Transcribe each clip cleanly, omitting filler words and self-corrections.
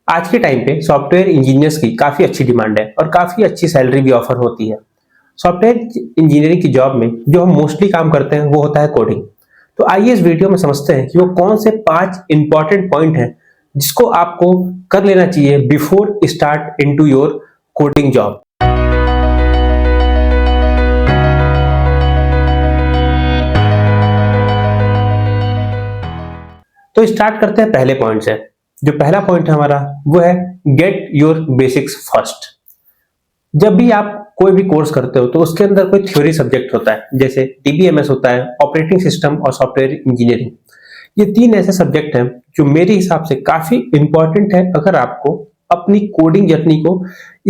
आज के टाइम पे सॉफ्टवेयर इंजीनियर्स की काफ़ी अच्छी डिमांड है और काफ़ी अच्छी सैलरी भी ऑफर होती है। सॉफ्टवेयर इंजीनियरिंग की जॉब में जो हम मोस्टली काम करते हैं वो होता है कोडिंग। तो आइए इस वीडियो में समझते हैं कि वो कौन से 5 इंपॉर्टेंट पॉइंट हैं जिसको आपको कर लेना चाहिए before start into your coding job. तो स्टार्ट करते हैं पहले पॉइंट से। जो पहला पॉइंट है हमारा वो है गेट योर बेसिक्स फर्स्ट। जब भी आप कोई भी कोर्स करते हो तो उसके अंदर कोई थ्योरी सब्जेक्ट होता है, जैसे डीबीएमएस होता है, ऑपरेटिंग सिस्टम और सॉफ्टवेयर इंजीनियरिंग। ये 3 ऐसे सब्जेक्ट हैं जो मेरे हिसाब से काफी इंपॉर्टेंट है अगर आपको अपनी कोडिंग जर्नी को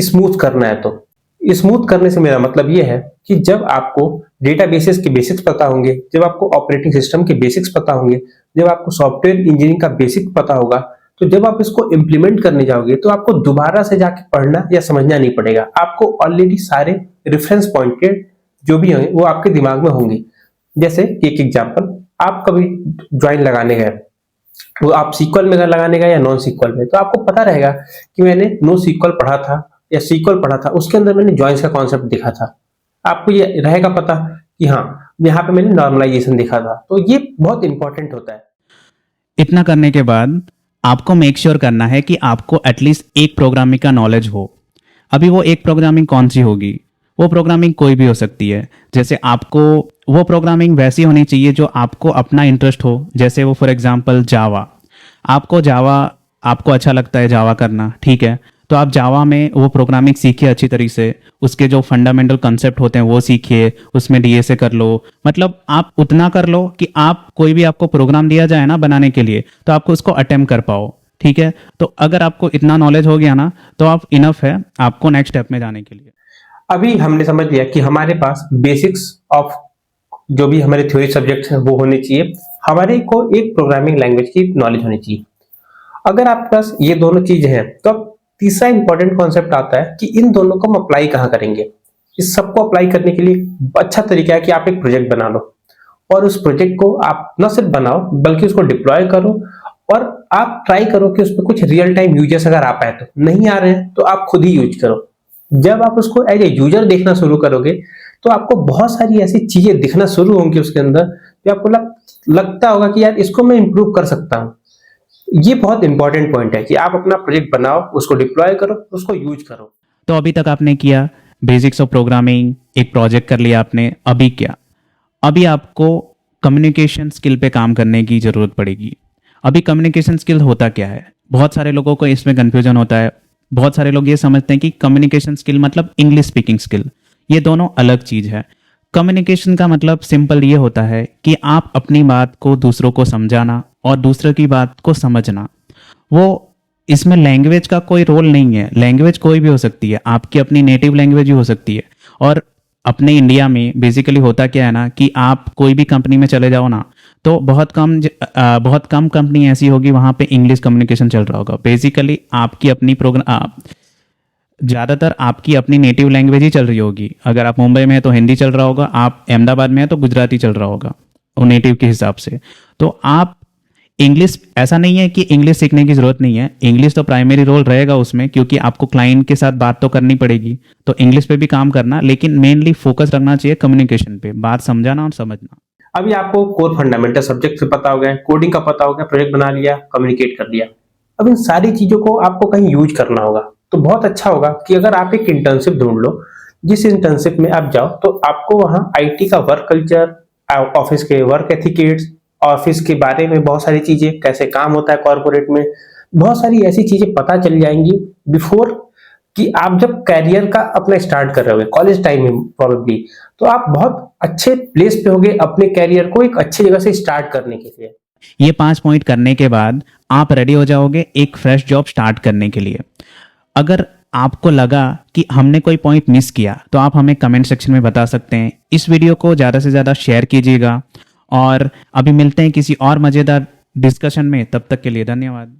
स्मूथ करना है। तो स्मूथ करने से मेरा मतलब ये है कि जब आपको डेटाबेसेस के बेसिक्स पता होंगे, जब आपको ऑपरेटिंग सिस्टम के बेसिक्स पता होंगे, जब आपको सॉफ्टवेयर इंजीनियरिंग का बेसिक पता होगा, तो जब आप इसको इम्प्लीमेंट करने जाओगे तो आपको दोबारा से जाके पढ़ना या समझना नहीं पड़ेगा। आपको ऑलरेडी सारे रेफरेंस पॉइंट के जो भी होंगे वो आपके दिमाग में होंगे। जैसे एक एग्जांपल, आप कभी ज्वाइन लगाने गए, वो आप सीक्वल में लगाने गए या नॉन सीक्वल में, तो आपको पता रहेगा कि मैंने नो सीक्वल पढ़ा था या सीक्वल पढ़ा था, उसके अंदर मैंने ज्वाइंस का कॉन्सेप्ट देखा था। आपको ये रहेगा पता कि हाँ यहाँ पे मैंने नॉर्मलाइजेशन देखा था। तो ये बहुत इंपॉर्टेंट होता है। इतना करने के बाद आपको मेक श्योर करना है कि आपको एटलीस्ट एक प्रोग्रामिंग का नॉलेज हो। अभी वो एक प्रोग्रामिंग कौन सी होगी? वो प्रोग्रामिंग कोई भी हो सकती है। जैसे आपको वो प्रोग्रामिंग वैसी होनी चाहिए जो आपको अपना इंटरेस्ट हो। जैसे वो फॉर एग्जांपल जावा, आपको अच्छा लगता है जावा करना, ठीक है, तो आप जावा में वो प्रोग्रामिंग सीखिए अच्छी तरीके से। उसके जो फंडामेंटल कंसेप्ट होते हैं वो सीखिए, उसमें डीएसए कर लो। मतलब आप उतना कर लो कि आप कोई भी आपको प्रोग्राम दिया जाए ना बनाने के लिए तो आपको उसको अटेम्प्ट कर पाओ, ठीक है। तो अगर आपको इतना नॉलेज हो गया ना तो आप इनफ है आपको नेक्स्ट स्टेप में जाने के लिए। अभी हमने समझ लिया कि हमारे पास बेसिक्स ऑफ जो भी हमारे थ्योरी सब्जेक्ट्स हैं वो होने चाहिए। हमारे को एक प्रोग्रामिंग लैंग्वेज की नॉलेज होनी चाहिए। अगर आपके पास ये दोनों चीजें हैं तो अब तीसरा इंपॉर्टेंट कॉन्सेप्ट आता है कि इन दोनों को हम अप्लाई कहाँ करेंगे। इस सबको अप्लाई करने के लिए अच्छा तरीका है कि आप एक प्रोजेक्ट बना लो और उस प्रोजेक्ट को आप न सिर्फ बनाओ बल्कि उसको डिप्लॉय करो और आप ट्राई करो कि उसमें कुछ रियल टाइम यूजर्स अगर आ पाए, तो नहीं आ रहे हैं तो आप खुद ही यूज करो। जब आप उसको एज ए यूजर देखना शुरू करोगे तो आपको बहुत सारी ऐसी चीजें दिखना शुरू होंगी उसके अंदर जो आपको लगता होगा कि यार इसको मैं इंप्रूव कर सकता हूँ। ये बहुत इंपॉर्टेंट पॉइंट है कि आप अपना प्रोजेक्ट बनाओ, उसको डिप्लॉय करो, उसको यूज करो। तो अभी तक आपने किया बेसिक्स ऑफ प्रोग्रामिंग, एक प्रोजेक्ट कर लिया आपने। अभी क्या? अभी आपको कम्युनिकेशन स्किल पे काम करने की ज़रूरत पड़ेगी। अभी कम्युनिकेशन स्किल होता क्या है? बहुत सारे लोगों को इसमें कन्फ्यूजन होता है। बहुत सारे लोग ये समझते हैं कि कम्युनिकेशन स्किल मतलब इंग्लिश स्पीकिंग स्किल। ये दोनों अलग चीज़ है। कम्युनिकेशन का मतलब सिंपल ये होता है कि आप अपनी बात को दूसरों को समझाना और दूसरों की बात को समझना। वो इसमें लैंग्वेज का कोई रोल नहीं है। लैंग्वेज कोई भी हो सकती है, आपकी अपनी नेटिव लैंग्वेज ही हो सकती है। और अपने इंडिया में बेसिकली होता क्या है ना कि आप कोई भी कंपनी में चले जाओ ना तो बहुत कम कंपनी ऐसी होगी वहाँ पे इंग्लिश कम्युनिकेशन चल रहा होगा। बेसिकली आपकी अपनी ज़्यादातर आपकी अपनी नेटिव लैंग्वेज ही चल रही होगी। अगर आप मुंबई में है तो हिंदी चल रहा होगा, आप अहमदाबाद में है तो गुजराती चल रहा होगा वो नेटिव के हिसाब से। तो आप इंग्लिश, ऐसा नहीं है कि इंग्लिश सीखने की ज़रूरत नहीं है। इंग्लिश तो प्राइमरी रोल रहेगा उसमें क्योंकि आपको क्लाइंट के साथ बात तो करनी पड़ेगी, तो इंग्लिश पे भी काम करना, लेकिन मेनली फोकस रखना चाहिए कम्युनिकेशन पे, बात समझाना और समझना। अभी आपको कोर फंडामेंटल सब्जेक्ट से पता हो गया, कोडिंग का पता हो गया, प्रोजेक्ट बना लिया, कम्युनिकेट कर लिया। अब इन सारी चीजों को आपको कहीं यूज करना होगा। तो बहुत अच्छा होगा कि अगर आप एक इंटर्नशिप ढूंढ लो, जिस इंटर्नशिप में आप जाओ तो आपको वहाँ आईटी का वर्क कल्चर, ऑफिस के वर्क एथिकेट्स, ऑफिस के बारे में बहुत सारी चीजें, कैसे काम होता है कॉर्पोरेट में, बहुत सारी ऐसी चीजें पता चल जाएंगी बिफोर कि आप जब कैरियर का अपना स्टार्ट कर रहे होगे कॉलेज टाइम में प्रोबेबली, तो आप बहुत अच्छे प्लेस पे होगे अपने कैरियर को एक अच्छी जगह से स्टार्ट करने के लिए। ये 5 पॉइंट करने के बाद आप रेडी हो जाओगे एक फ्रेश जॉब स्टार्ट करने के लिए। अगर आपको लगा कि हमने कोई पॉइंट मिस किया तो आप हमें कमेंट सेक्शन में बता सकते हैं। इस वीडियो को ज़्यादा से ज़्यादा शेयर कीजिएगा और अभी मिलते हैं किसी और मज़ेदार डिस्कशन में। तब तक के लिए धन्यवाद।